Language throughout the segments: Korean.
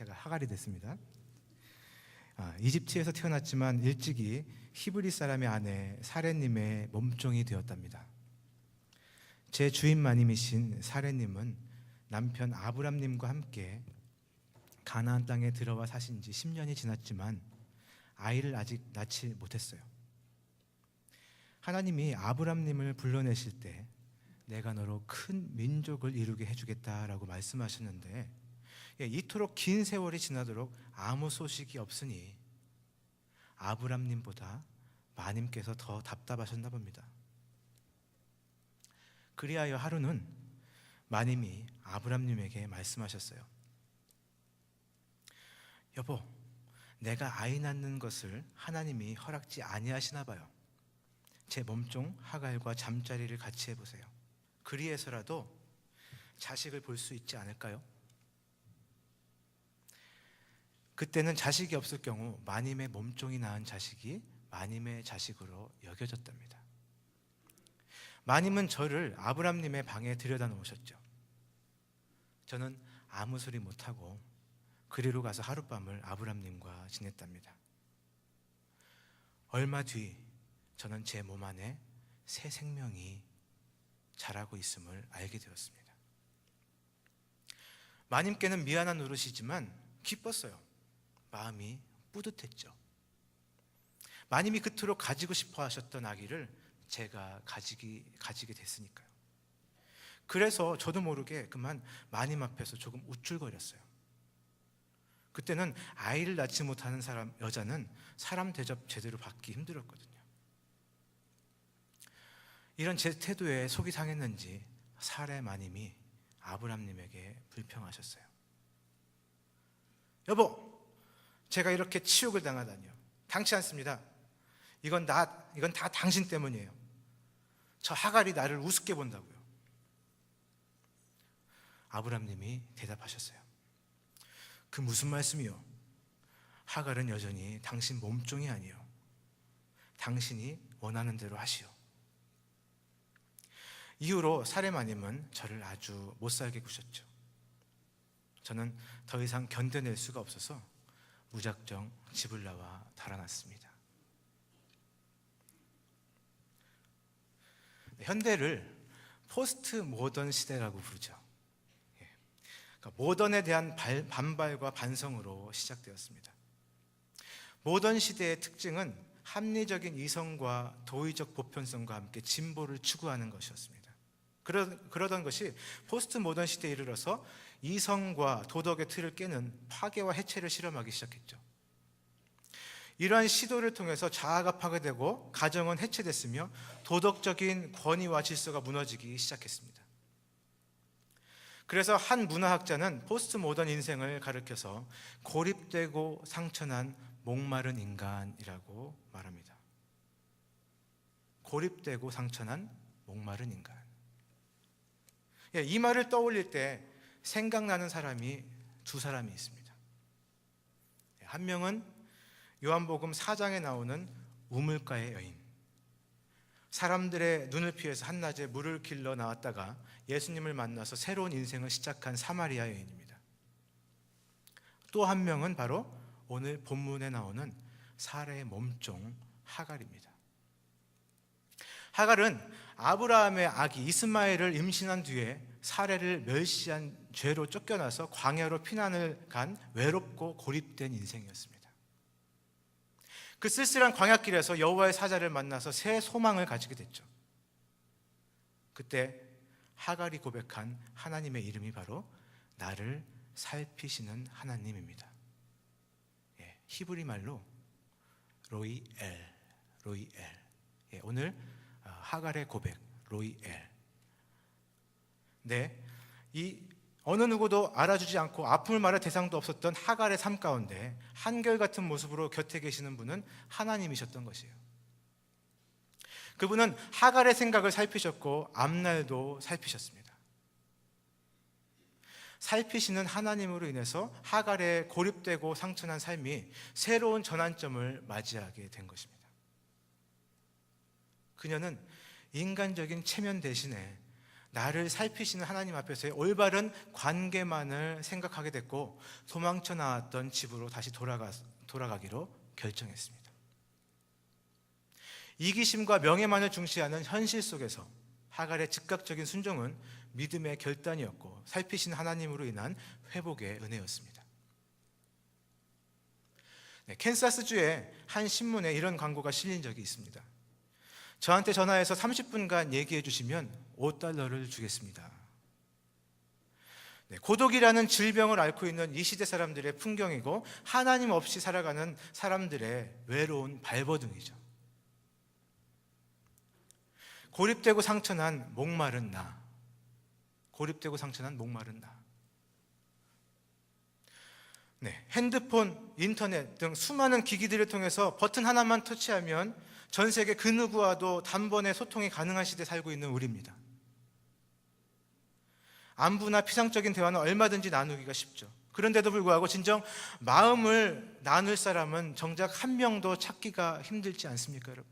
제가 하갈이 됐습니다. 이집트에서 태어났지만 일찍이 히브리 사람의 아내 사레님의 몸종이 되었답니다. 제 주인 마님이신 사레님은 남편 아브람님과 함께 가나안 땅에 들어와 사신 지 10년이 지났지만 아이를 아직 낳지 못했어요. 하나님이 아브람님을 불러내실 때 내가 너로 큰 민족을 이루게 해주겠다라고 말씀하셨는데 이토록 긴 세월이 지나도록 아무 소식이 없으니 아브람님보다 마님께서 더 답답하셨나 봅니다. 그리하여 하루는 마님이 아브람님에게 말씀하셨어요. 여보, 내가 아이 낳는 것을 하나님이 허락지 아니하시나 봐요. 제 몸종 하갈과 잠자리를 같이 해보세요. 그리해서라도 자식을 볼 수 있지 않을까요? 그때는 자식이 없을 경우 마님의 몸종이 낳은 자식이 마님의 자식으로 여겨졌답니다. 마님은 저를 아브람님의 방에 들여다 놓으셨죠. 저는 아무 소리 못하고 그리로 가서 하룻밤을 아브람님과 지냈답니다. 얼마 뒤 저는 제 몸 안에 새 생명이 자라고 있음을 알게 되었습니다. 마님께는 미안한 노릇이지만 기뻤어요. 마음이 뿌듯했죠. 마님이 그토록 가지고 싶어 하셨던 아기를 제가 가지게 됐으니까요. 그래서 저도 모르게 그만 마님 앞에서 조금 우쭐거렸어요. 그때는 아이를 낳지 못하는 여자는 사람 대접 제대로 받기 힘들었거든요. 이런 제 태도에 속이 상했는지 사레 마님이 아브람님에게 불평하셨어요. 여보, 제가 이렇게 치욕을 당하다니요. 당치 않습니다. 이건 다 당신 때문이에요. 저 하갈이 나를 우습게 본다고요. 아브람님이 대답하셨어요. 그 무슨 말씀이요? 하갈은 여전히 당신 몸종이 아니요. 당신이 원하는 대로 하시오. 이후로 사레마님은 저를 아주 못살게 구셨죠. 저는 더 이상 견뎌낼 수가 없어서 무작정 집을 나와 달아났습니다. 현대를 포스트 모던 시대라고 부르죠. 그러니까 모던에 대한 반발과 반성으로 시작되었습니다. 모던 시대의 특징은 합리적인 이성과 도의적 보편성과 함께 진보를 추구하는 것이었습니다. 그러던 것이 포스트 모던 시대에 이르러서 이성과 도덕의 틀을 깨는 파괴와 해체를 실험하기 시작했죠. 이러한 시도를 통해서 자아가 파괴되고 가정은 해체됐으며 도덕적인 권위와 질서가 무너지기 시작했습니다. 그래서 한 문화학자는 포스트 모던 인생을 가리켜서 고립되고 상처난 목마른 인간이라고 말합니다. 고립되고 상처난 목마른 인간. 이 말을 떠올릴 때 생각나는 사람이 두 사람이 있습니다. 한 명은 요한복음 4장에 나오는 우물가의 여인. 사람들의 눈을 피해서 한낮에 물을 길러 나왔다가 예수님을 만나서 새로운 인생을 시작한 사마리아 여인입니다. 또 한 명은 바로 오늘 본문에 나오는 사레의 몸종 하갈입니다. 하갈은 아브라함의 아기 이스마엘을 임신한 뒤에 사레를 멸시한 죄로 쫓겨나서 광야로 피난을 간 외롭고 고립된 인생이었습니다. 그 쓸쓸한 광야길에서 여호와의 사자를 만나서 새 소망을 가지게 됐죠. 그때 하갈이 고백한 하나님의 이름이 바로 나를 살피시는 하나님입니다. 히브리 말로 로이엘. 오늘 하갈의 고백, 로이엘. 이 어느 누구도 알아주지 않고 아픔을 말할 대상도 없었던 하갈의 삶 가운데 한결같은 모습으로 곁에 계시는 분은 하나님이셨던 것이에요. 그분은 하갈의 생각을 살피셨고 앞날도 살피셨습니다. 살피시는 하나님으로 인해서 하갈의 고립되고 상처난 삶이 새로운 전환점을 맞이하게 된 것입니다. 그녀는 인간적인 체면 대신에 나를 살피시는 하나님 앞에서의 올바른 관계만을 생각하게 됐고 도망쳐 나왔던 집으로 다시 돌아가기로 결정했습니다. 이기심과 명예만을 중시하는 현실 속에서 하갈의 즉각적인 순종은 믿음의 결단이었고 살피신 하나님으로 인한 회복의 은혜였습니다. 캔사스주의 한 신문에 이런 광고가 실린 적이 있습니다. 저한테 전화해서 30분간 얘기해 주시면 $5를 주겠습니다. 고독이라는 질병을 앓고 있는 이 시대 사람들의 풍경이고 하나님 없이 살아가는 사람들의 외로운 발버둥이죠. 고립되고 상처난 목마른 나. 고립되고 상처난 목마른 나. 핸드폰, 인터넷 등 수많은 기기들을 통해서 버튼 하나만 터치하면 전 세계 그 누구와도 단번에 소통이 가능한 시대에 살고 있는 우리입니다. 안부나 피상적인 대화는 얼마든지 나누기가 쉽죠. 그런데도 불구하고 진정 마음을 나눌 사람은 정작 한 명도 찾기가 힘들지 않습니까, 여러분?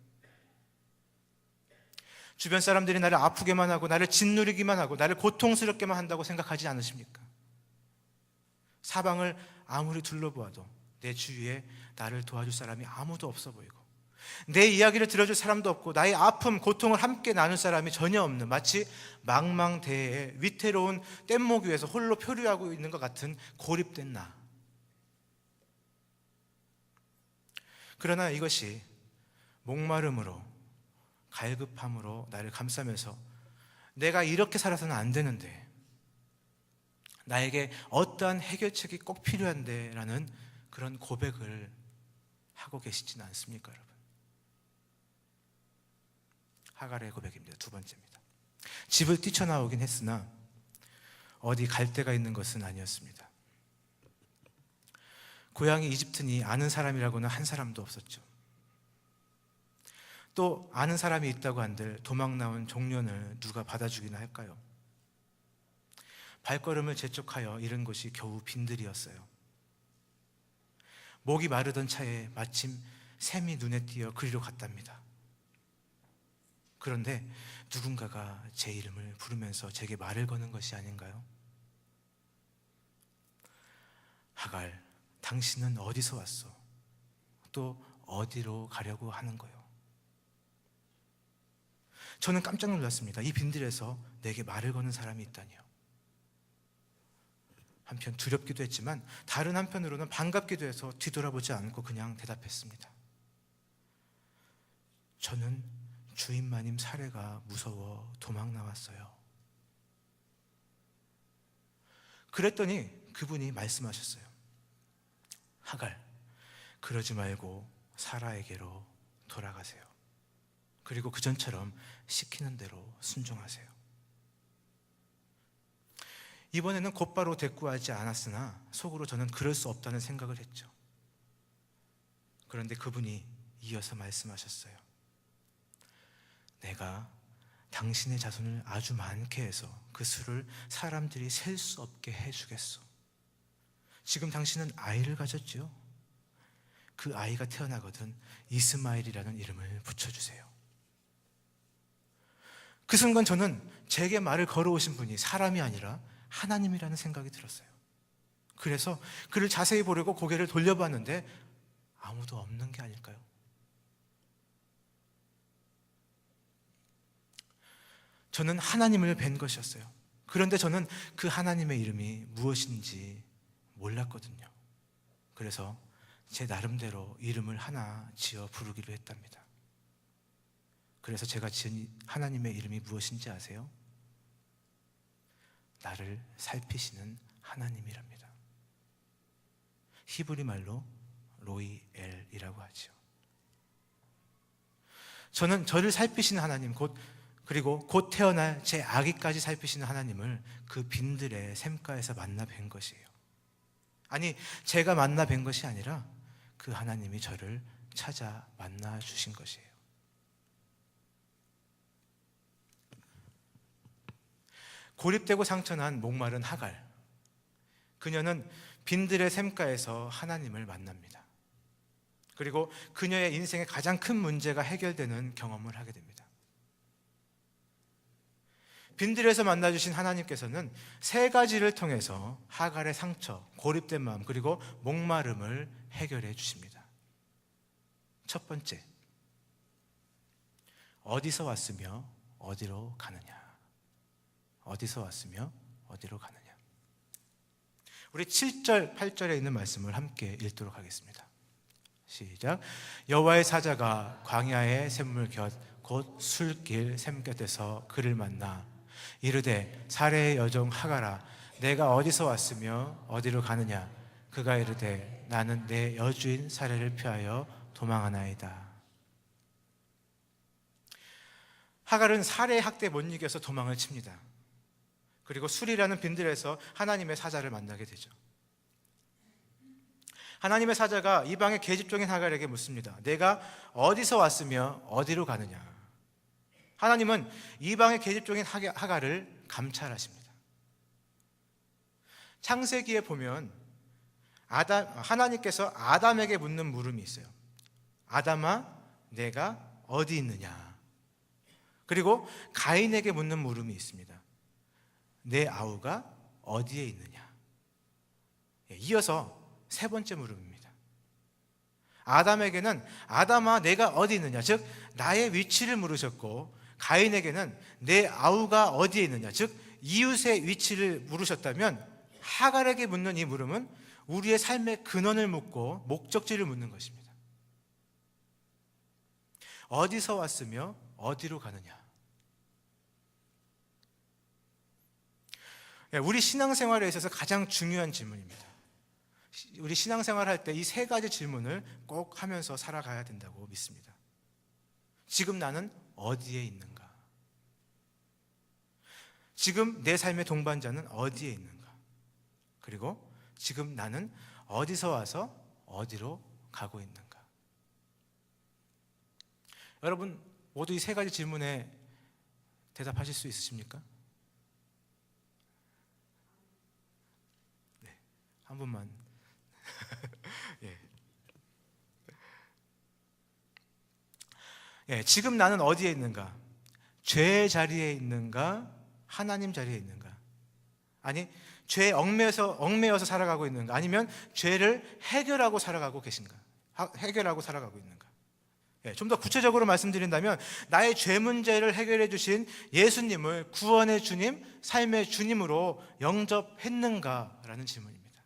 주변 사람들이 나를 아프게만 하고 나를 짓누르기만 하고 나를 고통스럽게만 한다고 생각하지 않으십니까? 사방을 아무리 둘러보아도 내 주위에 나를 도와줄 사람이 아무도 없어 보이고 내 이야기를 들어줄 사람도 없고 나의 아픔, 고통을 함께 나눌 사람이 전혀 없는 마치 망망대해에 위태로운 뗏목 위에서 홀로 표류하고 있는 것 같은 고립된 나. 그러나 이것이 목마름으로 갈급함으로 나를 감싸면서 내가 이렇게 살아서는 안 되는데 나에게 어떠한 해결책이 꼭 필요한데 라는 그런 고백을 하고 계시지는 않습니까, 여러분? 하갈의 고백입니다. 두 번째입니다. 집을 뛰쳐나오긴 했으나 어디 갈 데가 있는 것은 아니었습니다. 고향이 이집트니 아는 사람이라고는 한 사람도 없었죠. 또 아는 사람이 있다고 한들 도망 나온 종련을 누가 받아주기나 할까요? 발걸음을 재촉하여 이른 곳이 겨우 빈들이었어요. 목이 마르던 차에 마침 샘이 눈에 띄어 그리로 갔답니다. 그런데 누군가가 제 이름을 부르면서 제게 말을 거는 것이 아닌가요? 하갈, 당신은 어디서 왔어? 또 어디로 가려고 하는 거요? 저는 깜짝 놀랐습니다. 이 빈들에서 내게 말을 거는 사람이 있다니요. 한편 두렵기도 했지만 다른 한편으로는 반갑기도 해서 뒤돌아보지 않고 그냥 대답했습니다. 저는 주인 마님 살해가 무서워 도망 나왔어요. 그랬더니 그분이 말씀하셨어요. 하갈, 그러지 말고 사라에게로 돌아가세요. 그리고 그전처럼 시키는 대로 순종하세요. 이번에는 곧바로 대꾸하지 않았으나 속으로 저는 그럴 수 없다는 생각을 했죠. 그런데 그분이 이어서 말씀하셨어요. 내가 당신의 자손을 아주 많게 해서 그 수를 사람들이 셀 수 없게 해주겠소. 지금 당신은 아이를 가졌죠? 그 아이가 태어나거든 이스마엘이라는 이름을 붙여주세요. 그 순간 저는 제게 말을 걸어오신 분이 사람이 아니라 하나님이라는 생각이 들었어요. 그래서 그를 자세히 보려고 고개를 돌려봤는데 아무도 없는 게 아닐까요? 저는 하나님을 뵌 것이었어요. 그런데 저는 그 하나님의 이름이 무엇인지 몰랐거든요. 그래서 제 나름대로 이름을 하나 지어 부르기로 했답니다. 그래서 제가 지은 하나님의 이름이 무엇인지 아세요? 나를 살피시는 하나님이랍니다. 히브리 말로 로이엘이라고 하죠. 저는 저를 살피시는 하나님, 그리고 곧 태어날 제 아기까지 살피시는 하나님을 그 빈들의 샘가에서 만나 뵌 것이에요. 아니, 제가 만나 뵌 것이 아니라 그 하나님이 저를 찾아 만나 주신 것이에요. 고립되고 상처난 목마른 하갈. 그녀는 빈들의 샘가에서 하나님을 만납니다. 그리고 그녀의 인생의 가장 큰 문제가 해결되는 경험을 하게 됩니다. 빈들에서 만나주신 하나님께서는 세 가지를 통해서 하갈의 상처, 고립된 마음, 그리고 목마름을 해결해 주십니다. 첫 번째, 어디서 왔으며 어디로 가느냐. 어디서 왔으며 어디로 가느냐. 우리 7절, 8절에 있는 말씀을 함께 읽도록 하겠습니다. 시작. 여호와의 사자가 광야의 샘물 곁 곧 술길 샘 곁에서 그를 만나 이르되 사레의 여종 하갈아 내가 어디서 왔으며 어디로 가느냐. 그가 이르되 나는 내 여주인 사레를 피하여 도망하나이다. 하갈은 사레의 학대에 못 이겨서 도망을 칩니다. 그리고 술이라는 빈들에서 하나님의 사자를 만나게 되죠. 하나님의 사자가 이방의 계집종인 하갈에게 묻습니다. 내가 어디서 왔으며 어디로 가느냐. 하나님은 이방의 계집종인 하갈을 감찰하십니다. 창세기에 보면 하나님께서 아담에게 묻는 물음이 있어요. 아담아 내가 어디 있느냐. 그리고 가인에게 묻는 물음이 있습니다. 내 아우가 어디에 있느냐. 이어서 세 번째 물음입니다. 아담에게는 아담아 내가 어디 있느냐, 즉 나의 위치를 물으셨고, 가인에게는 내 아우가 어디에 있느냐, 즉 이웃의 위치를 물으셨다면, 하갈에게 묻는 이 물음은 우리의 삶의 근원을 묻고 목적지를 묻는 것입니다. 어디서 왔으며 어디로 가느냐. 우리 신앙생활에 있어서 가장 중요한 질문입니다. 우리 신앙생활 할 때 이 세 가지 질문을 꼭 하면서 살아가야 된다고 믿습니다. 지금 나는 어디에 있는가? 지금 내 삶의 동반자는 어디에 있는가? 그리고 지금 나는 어디서 와서 어디로 가고 있는가? 여러분 모두 이 세 가지 질문에 대답하실 수 있으십니까? 네, 한 분만. 예, 지금 나는 어디에 있는가? 죄의 자리에 있는가? 하나님 자리에 있는가? 아니, 죄에 얽매여서 살아가고 있는가? 아니면 죄를 해결하고 살아가고 계신가? 해결하고 살아가고 있는가? 예, 좀 더 구체적으로 말씀드린다면 나의 죄 문제를 해결해 주신 예수님을 구원의 주님, 삶의 주님으로 영접했는가라는 질문입니다.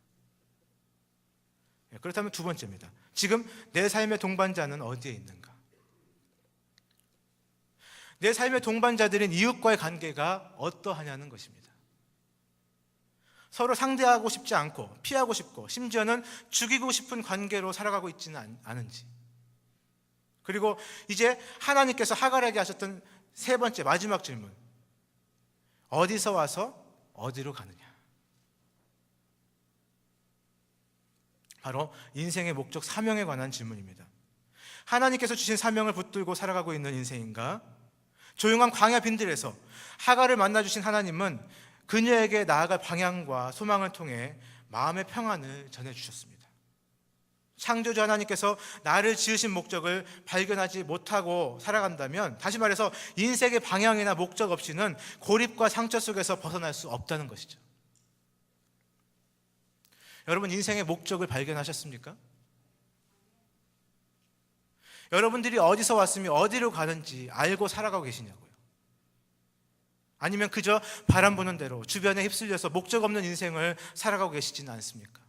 예, 그렇다면 두 번째입니다. 지금 내 삶의 동반자는 어디에 있는가? 내 삶의 동반자들인 이웃과의 관계가 어떠하냐는 것입니다. 서로 상대하고 싶지 않고 피하고 싶고 심지어는 죽이고 싶은 관계로 살아가고 있지는 않은지. 그리고 이제 하나님께서 하갈에게 하셨던 세 번째 마지막 질문, 어디서 와서 어디로 가느냐. 바로 인생의 목적, 사명에 관한 질문입니다. 하나님께서 주신 사명을 붙들고 살아가고 있는 인생인가? 조용한 광야 빈들에서 하갈을 만나주신 하나님은 그녀에게 나아갈 방향과 소망을 통해 마음의 평안을 전해주셨습니다. 창조주 하나님께서 나를 지으신 목적을 발견하지 못하고 살아간다면, 다시 말해서 인생의 방향이나 목적 없이는 고립과 상처 속에서 벗어날 수 없다는 것이죠. 여러분 인생의 목적을 발견하셨습니까? 여러분들이 어디서 왔으며 어디로 가는지 알고 살아가고 계시냐고요? 아니면 그저 바람 부는 대로 주변에 휩쓸려서 목적 없는 인생을 살아가고 계시지는 않습니까?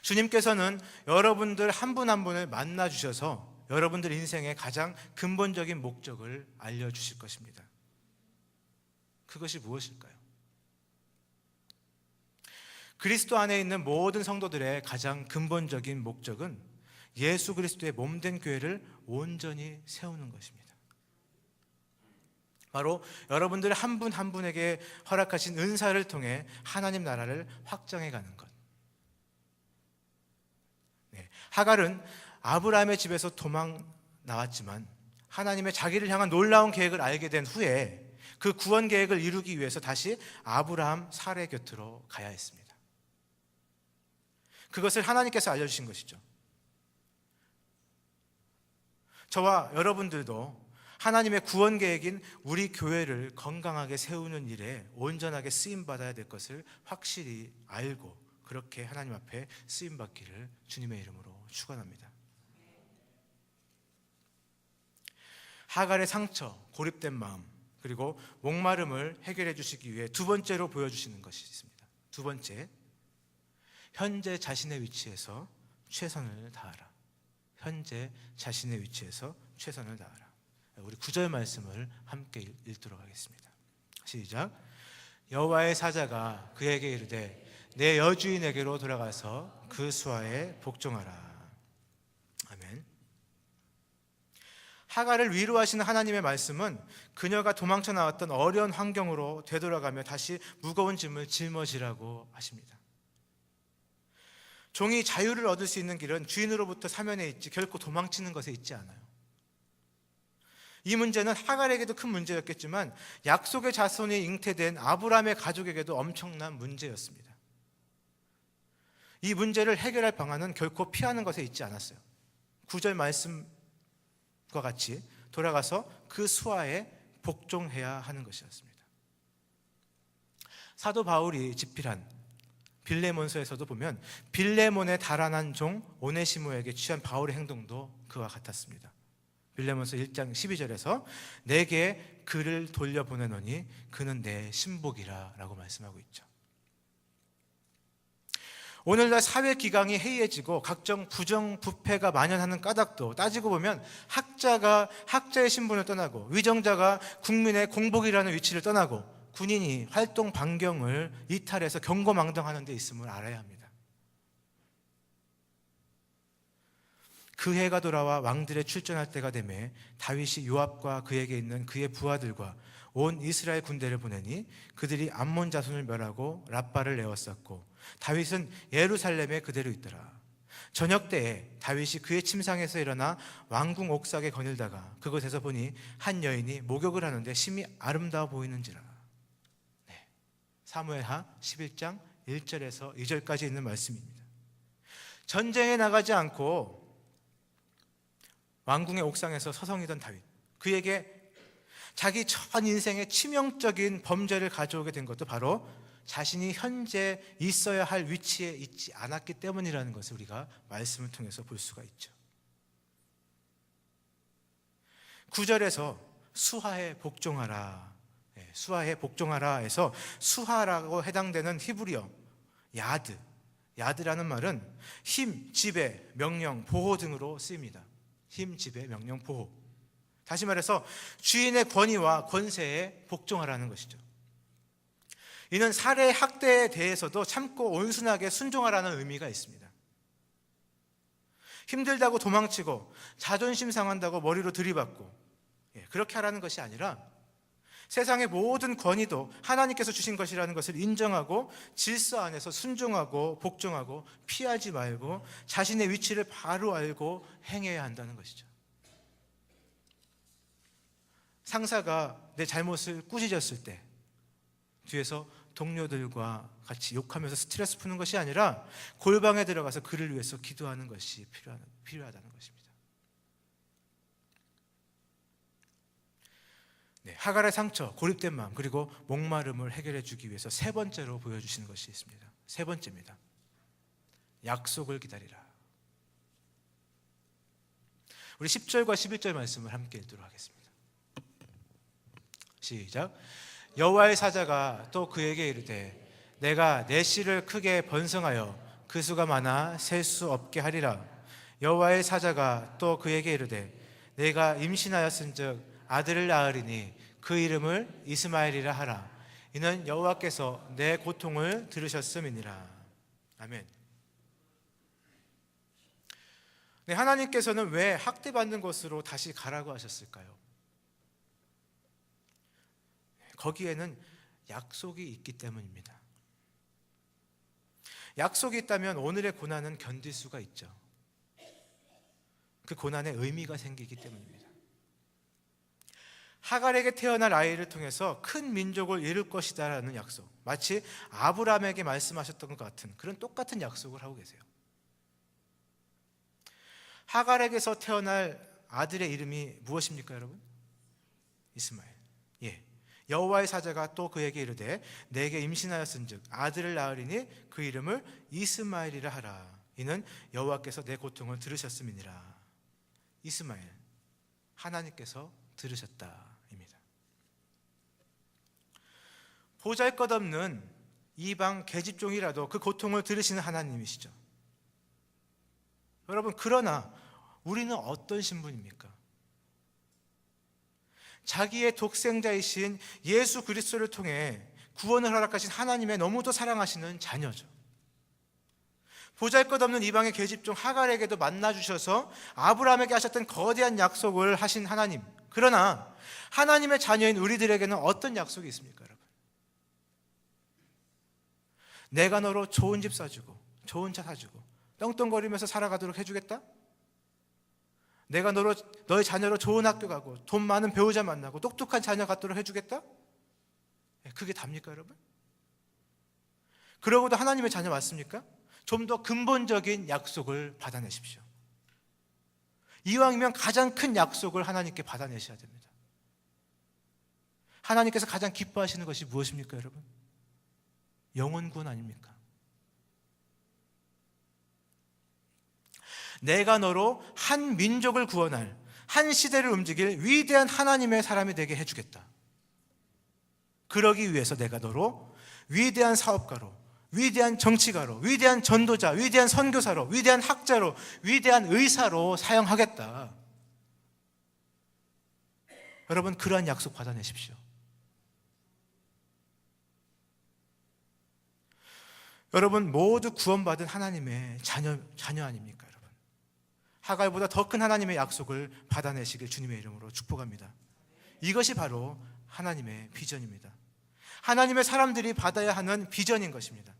주님께서는 여러분들 한 분 한 분을 만나 주셔서 여러분들 인생의 가장 근본적인 목적을 알려주실 것입니다. 그것이 무엇일까요? 그리스도 안에 있는 모든 성도들의 가장 근본적인 목적은 예수 그리스도의 몸된 교회를 온전히 세우는 것입니다. 바로 여러분들 한 분 한 분에게 허락하신 은사를 통해 하나님 나라를 확장해 가는 것. 네, 하갈은 아브라함의 집에서 도망 나왔지만 하나님의 자기를 향한 놀라운 계획을 알게 된 후에 그 구원 계획을 이루기 위해서 다시 아브라함 사레 곁으로 가야 했습니다. 그것을 하나님께서 알려주신 것이죠. 저와 여러분들도 하나님의 구원 계획인 우리 교회를 건강하게 세우는 일에 온전하게 쓰임받아야 될 것을 확실히 알고 그렇게 하나님 앞에 쓰임받기를 주님의 이름으로 축원합니다. 하갈의 상처, 고립된 마음, 그리고 목마름을 해결해 주시기 위해 두 번째로 보여주시는 것이 있습니다. 두 번째, 현재 자신의 위치에서 최선을 다하라. 현재 자신의 위치에서 최선을 다하라. 우리 9절 말씀을 함께 읽도록 하겠습니다. 시작. 여호와의 사자가 그에게 이르되 내 여주인에게로 돌아가서 그 수하에 복종하라. 아멘. 하갈을 위로하시는 하나님의 말씀은 그녀가 도망쳐 나왔던 어려운 환경으로 되돌아가며 다시 무거운 짐을 짊어지라고 하십니다. 종이 자유를 얻을 수 있는 길은 주인으로부터 사면에 있지 결코 도망치는 것에 있지 않아요. 이 문제는 하갈에게도 큰 문제였겠지만 약속의 자손이 잉태된 아브라함의 가족에게도 엄청난 문제였습니다. 이 문제를 해결할 방안은 결코 피하는 것에 있지 않았어요. 9절 말씀과 같이 돌아가서 그 수하에 복종해야 하는 것이었습니다. 사도 바울이 집필한 빌레몬서에서도 보면 빌레몬의 달아난 종 오네시모에게 취한 바울의 행동도 그와 같았습니다. 빌레몬서 1장 12절에서 내게 그를 돌려보내노니 그는 내 신복이라 라고 말씀하고 있죠. 오늘날 사회 기강이 해이해지고 각종 부정부패가 만연하는 까닭도 따지고 보면 학자가 학자의 신분을 떠나고 위정자가 국민의 공복이라는 위치를 떠나고 군인이 활동 반경을 이탈해서 경거망동하는 데 있음을 알아야 합니다. 그 해가 돌아와 왕들의 출전할 때가 되매 다윗이 요압과 그에게 있는 그의 부하들과 온 이스라엘 군대를 보내니 그들이 암몬 자손을 멸하고 랍바를 내었었고 다윗은 예루살렘에 그대로 있더라. 저녁 때에 다윗이 그의 침상에서 일어나 왕궁 옥상에 거닐다가 그곳에서 보니 한 여인이 목욕을 하는데 심히 아름다워 보이는지라. 사무엘하 11장 1절에서 2절까지 있는 말씀입니다. 전쟁에 나가지 않고 왕궁의 옥상에서 서성이던 다윗, 그에게 자기 전 인생의 치명적인 범죄를 가져오게 된 것도 바로 자신이 현재 있어야 할 위치에 있지 않았기 때문이라는 것을 우리가 말씀을 통해서 볼 수가 있죠. 9절에서 수하에 복종하라, 수하에 복종하라 해서 수하라고 해당되는 히브리어 야드라는 말은 힘, 지배, 명령, 보호 등으로 쓰입니다. 힘, 지배, 명령, 보호. 다시 말해서 주인의 권위와 권세에 복종하라는 것이죠. 이는 살해, 학대에 대해서도 참고 온순하게 순종하라는 의미가 있습니다. 힘들다고 도망치고 자존심 상한다고 머리로 들이받고 그렇게 하라는 것이 아니라 세상의 모든 권위도 하나님께서 주신 것이라는 것을 인정하고 질서 안에서 순종하고 복종하고 피하지 말고 자신의 위치를 바로 알고 행해야 한다는 것이죠. 상사가 내 잘못을 꾸짖었을 때 뒤에서 동료들과 같이 욕하면서 스트레스 푸는 것이 아니라 골방에 들어가서 그를 위해서 기도하는 것이 필요하다는 것입니다. 하갈의 상처, 고립된 마음, 그리고 목마름을 해결해 주기 위해서 세 번째로 보여주시는 것이 있습니다. 세 번째입니다. 약속을 기다리라. 우리 10절과 11절 말씀을 함께 읽도록 하겠습니다. 시작. 여호와의 사자가 또 그에게 이르되 내가 내 씨를 크게 번성하여 그 수가 많아 셀 수 없게 하리라. 여호와의 사자가 또 그에게 이르되 내가 임신하였은즉 아들을 낳으리니 그 이름을 이스마엘이라 하라. 이는 여호와께서 내 고통을 들으셨음이니라. 아멘. 하나님께서는 왜 학대받는 곳으로 다시 가라고 하셨을까요? 거기에는 약속이 있기 때문입니다. 약속이 있다면 오늘의 고난은 견딜 수가 있죠. 그 고난에 의미가 생기기 때문입니다. 하갈에게 태어날 아이를 통해서 큰 민족을 이룰 것이다라는 약속, 마치 아브라함에게 말씀하셨던 것 같은 그런 똑같은 약속을 하고 계세요. 하갈에게서 태어날 아들의 이름이 무엇입니까, 여러분? 이스마엘. 예. 여호와의 사자가 또 그에게 이르되 내게 임신하였은즉 아들을 낳으리니 그 이름을 이스마엘이라 하라. 이는 여호와께서 내 고통을 들으셨음이니라. 이스마엘, 하나님께서 들으셨다입니다. 보잘것없는 이방 계집종이라도 그 고통을 들으시는 하나님이시죠. 여러분, 그러나 우리는 어떤 신분입니까? 자기의 독생자이신 예수 그리스도를 통해 구원을 허락하신 하나님의 너무도 사랑하시는 자녀죠. 보잘것없는 이방의 계집종 하갈에게도 만나주셔서 아브라함에게 하셨던 거대한 약속을 하신 하나님. 그러나 하나님의 자녀인 우리들에게는 어떤 약속이 있습니까, 여러분? 내가 너로 좋은 집 사주고 좋은 차 사주고 떵떵거리면서 살아가도록 해주겠다? 내가 너의 자녀로 좋은 학교 가고 돈 많은 배우자 만나고 똑똑한 자녀 갖도록 해주겠다? 그게 답니까, 여러분? 그러고도 하나님의 자녀 맞습니까? 좀 더 근본적인 약속을 받아내십시오. 이왕이면 가장 큰 약속을 하나님께 받아내셔야 됩니다. 하나님께서 가장 기뻐하시는 것이 무엇입니까, 여러분? 영혼 구원 아닙니까? 내가 너로 한 민족을 구원할, 한 시대를 움직일 위대한 하나님의 사람이 되게 해주겠다. 그러기 위해서 내가 너로 위대한 사업가로, 위대한 정치가로, 위대한 전도자, 위대한 선교사로, 위대한 학자로, 위대한 의사로 사용하겠다. 여러분, 그러한 약속 받아내십시오. 여러분, 모두 구원받은 하나님의 자녀 아닙니까, 여러분? 하갈보다 더 큰 하나님의 약속을 받아내시길 주님의 이름으로 축복합니다. 이것이 바로 하나님의 비전입니다. 하나님의 사람들이 받아야 하는 비전인 것입니다.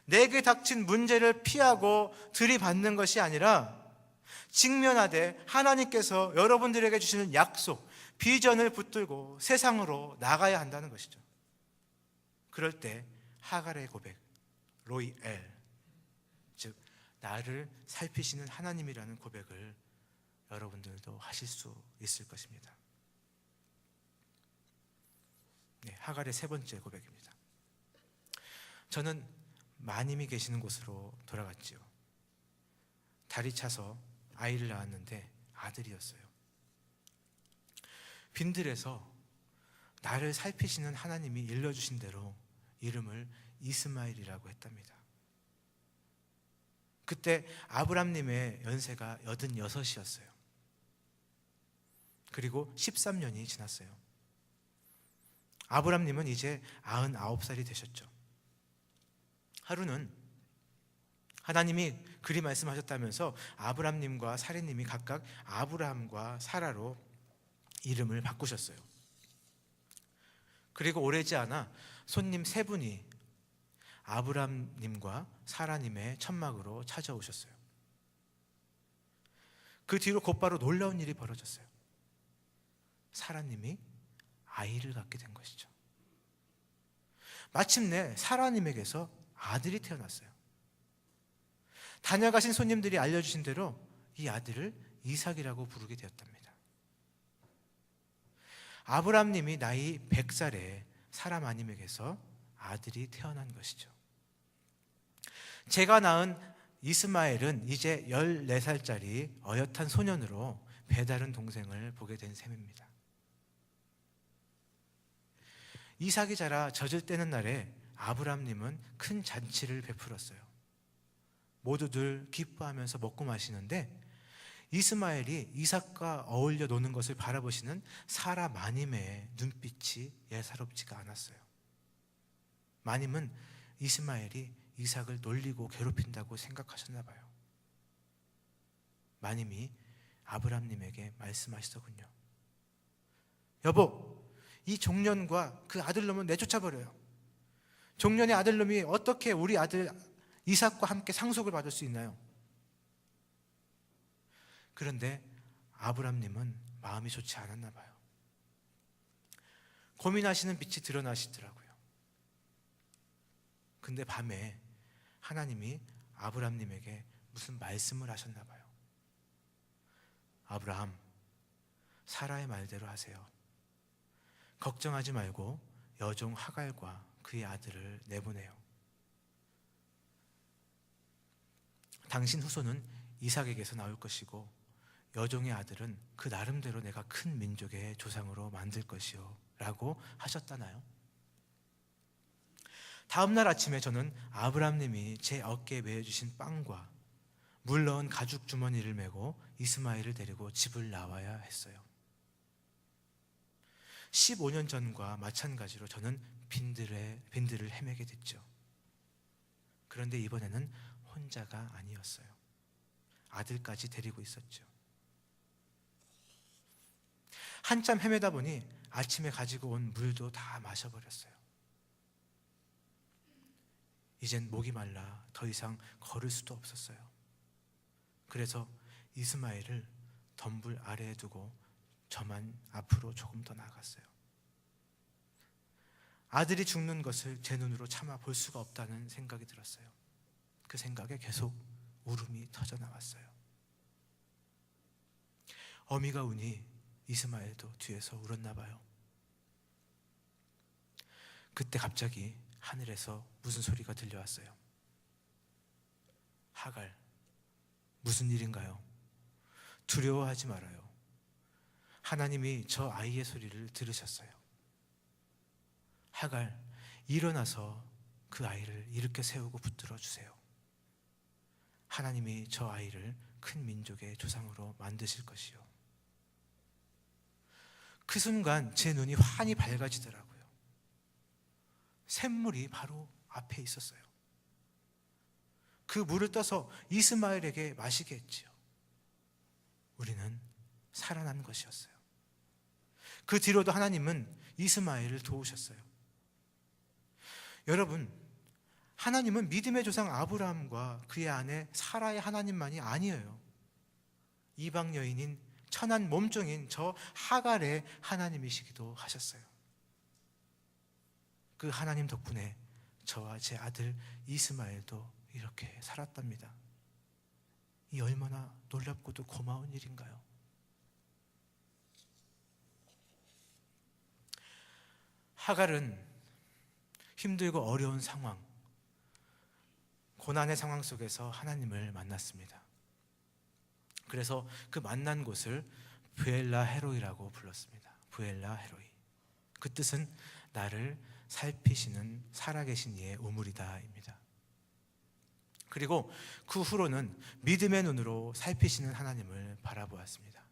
내게 닥친 문제를 피하고 들이받는 것이 아니라 직면하되 하나님께서 여러분들에게 주시는 약속, 비전을 붙들고 세상으로 나가야 한다는 것이죠. 그럴 때 하갈의 고백, 로이엘, 즉 나를 살피시는 하나님이라는 고백을 여러분들도 하실 수 있을 것입니다. 네, 하갈의 세 번째 고백입니다. 저는 마님이 계시는 곳으로 돌아갔지요. 달이 차서 아이를 낳았는데 아들이었어요. 빈들에서 나를 살피시는 하나님이 일러주신 대로 이름을 이스마엘이라고 했답니다. 그때 아브람님의 연세가 86이었어요. 그리고 13년이 지났어요. 아브람님은 이제 99살이 되셨죠. 하루는 하나님이 그리 말씀하셨다면서 아브람님과 사례님이 각각 아브라함과 사라로 이름을 바꾸셨어요. 그리고 오래지 않아 손님 세 분이 아브람님과 사라님의 천막으로 찾아오셨어요. 그 뒤로 곧바로 놀라운 일이 벌어졌어요. 사라님이 아이를 갖게 된 것이죠. 마침내 사라님에게서 아들이 태어났어요. 다녀가신 손님들이 알려주신 대로 이 아들을 이삭이라고 부르게 되었답니다. 아브람님이 나이 100살에 사라 마님에게서 아들이 태어난 것이죠. 제가 낳은 이스마엘은 이제 14살짜리 어엿한 소년으로 배다른 동생을 보게 된 셈입니다. 이삭이 자라 젖을 떼는 날에 아브람님은 큰 잔치를 베풀었어요. 모두들 기뻐하면서 먹고 마시는데 이스마엘이 이삭과 어울려 노는 것을 바라보시는 사라 마님의 눈빛이 예사롭지가 않았어요. 마님은 이스마엘이 이삭을 놀리고 괴롭힌다고 생각하셨나 봐요. 마님이 아브람님에게 말씀하시더군요. 여보, 이 종년과 그 아들놈은 내쫓아버려요. 종년의 아들놈이 어떻게 우리 아들 이삭과 함께 상속을 받을 수 있나요? 그런데 아브람님은 마음이 좋지 않았나 봐요. 고민하시는 빛이 드러나시더라고요. 근데 밤에 하나님이 아브람님에게 무슨 말씀을 하셨나 봐요. 아브라함, 사라의 말대로 하세요. 걱정하지 말고 여종 하갈과 그의 아들을 내보내요. 당신 후손은 이삭에게서 나올 것이고 여종의 아들은 그 나름대로 내가 큰 민족의 조상으로 만들 것이요 라고 하셨잖아요. 다음날 아침에 저는 아브라함님이 제 어깨에 매어주신 빵과 물 넣은 가죽 주머니를 메고 이스마엘을 데리고 집을 나와야 했어요. 15년 전과 마찬가지로 저는 빈들을 헤매게 됐죠. 그런데 이번에는 혼자가 아니었어요. 아들까지 데리고 있었죠. 한참 헤매다 보니 아침에 가지고 온 물도 다 마셔버렸어요. 이젠 목이 말라 더 이상 걸을 수도 없었어요. 그래서 이스마엘을 덤불 아래에 두고 저만 앞으로 조금 더 나아갔어요. 아들이 죽는 것을 제 눈으로 차마 볼 수가 없다는 생각이 들었어요. 그 생각에 계속 울음이 터져 나왔어요. 어미가 우니 이스마엘도 뒤에서 울었나 봐요. 그때 갑자기 하늘에서 무슨 소리가 들려왔어요. 하갈, 무슨 일인가요? 두려워하지 말아요. 하나님이 저 아이의 소리를 들으셨어요. 하갈, 일어나서 그 아이를 일으켜 세우고 붙들어 주세요. 하나님이 저 아이를 큰 민족의 조상으로 만드실 것이요. 그 순간 제 눈이 환히 밝아지더라고요. 샘물이 바로 앞에 있었어요. 그 물을 떠서 이스마엘에게 마시게 했지요. 우리는 살아난 것이었어요. 그 뒤로도 하나님은 이스마엘을 도우셨어요. 여러분, 하나님은 믿음의 조상 아브라함과 그의 아내 사라의 하나님만이 아니에요. 이방 여인인 천한 몸종인 저 하갈의 하나님이시기도 하셨어요. 그 하나님 덕분에 저와 제 아들 이스마엘도 이렇게 살았답니다. 이 얼마나 놀랍고도 고마운 일인가요? 하갈은 힘들고 어려운 상황, 고난의 상황 속에서 하나님을 만났습니다. 그래서 그 만난 곳을 브엘라 헤로이라고 불렀습니다. 브엘라 헤로이. 그 뜻은 나를 살피시는 살아계신 이의 우물이다입니다. 그리고 그 후로는 믿음의 눈으로 살피시는 하나님을 바라보았습니다.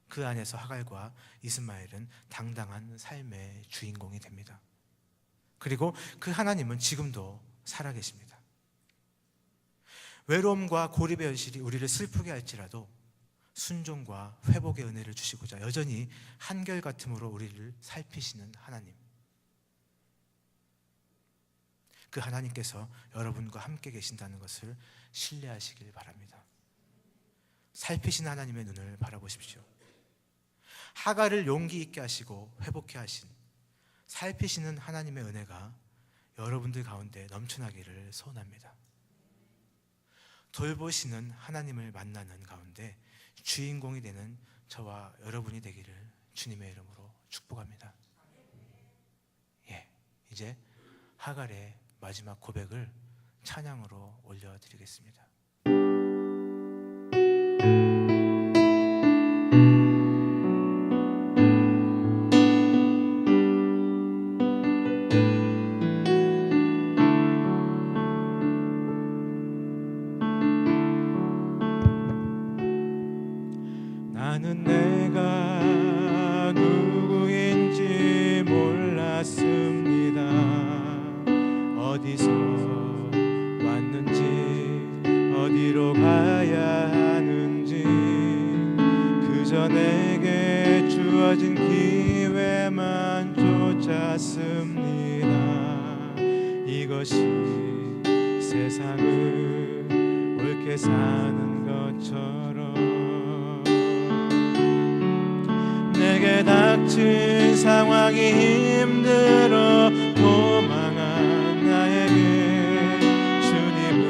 그 안에서 하갈과 이스마엘은 당당한 삶의 주인공이 됩니다. 그리고 그 하나님은 지금도 살아계십니다. 외로움과 고립의 현실이 우리를 슬프게 할지라도 순종과 회복의 은혜를 주시고자 여전히 한결같음으로 우리를 살피시는 하나님, 그 하나님께서 여러분과 함께 계신다는 것을 신뢰하시길 바랍니다. 살피신 하나님의 눈을 바라보십시오. 하갈을 용기 있게 하시고 회복케 하신 살피시는 하나님의 은혜가 여러분들 가운데 넘쳐나기를 소원합니다. 돌보시는 하나님을 만나는 가운데 주인공이 되는 저와 여러분이 되기를 주님의 이름으로 축복합니다. 이제 하갈의 마지막 고백을 찬양으로 올려드리겠습니다. 나는 내가 누구인지 몰랐습니다. 어디서 왔는지 어디로 가야 하는지 그저 내게 주어진 기회만 쫓았습니다. 이것이 세상을 옳게 사는 것처럼 내게 닥친 상황이 힘들어 도망한 나에게 주님은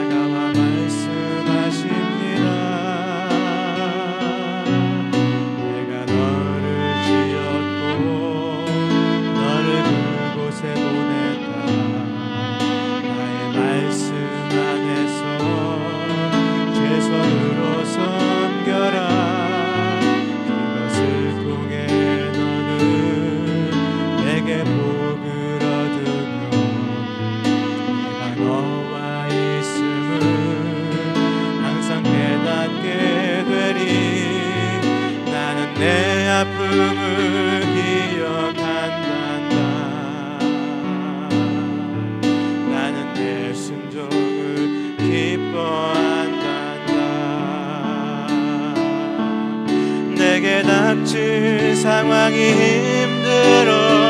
다가와 말씀하십니다. 내가 너를 지어 나의 순종을 기뻐한단다. 내게 닥친 상황이 힘들어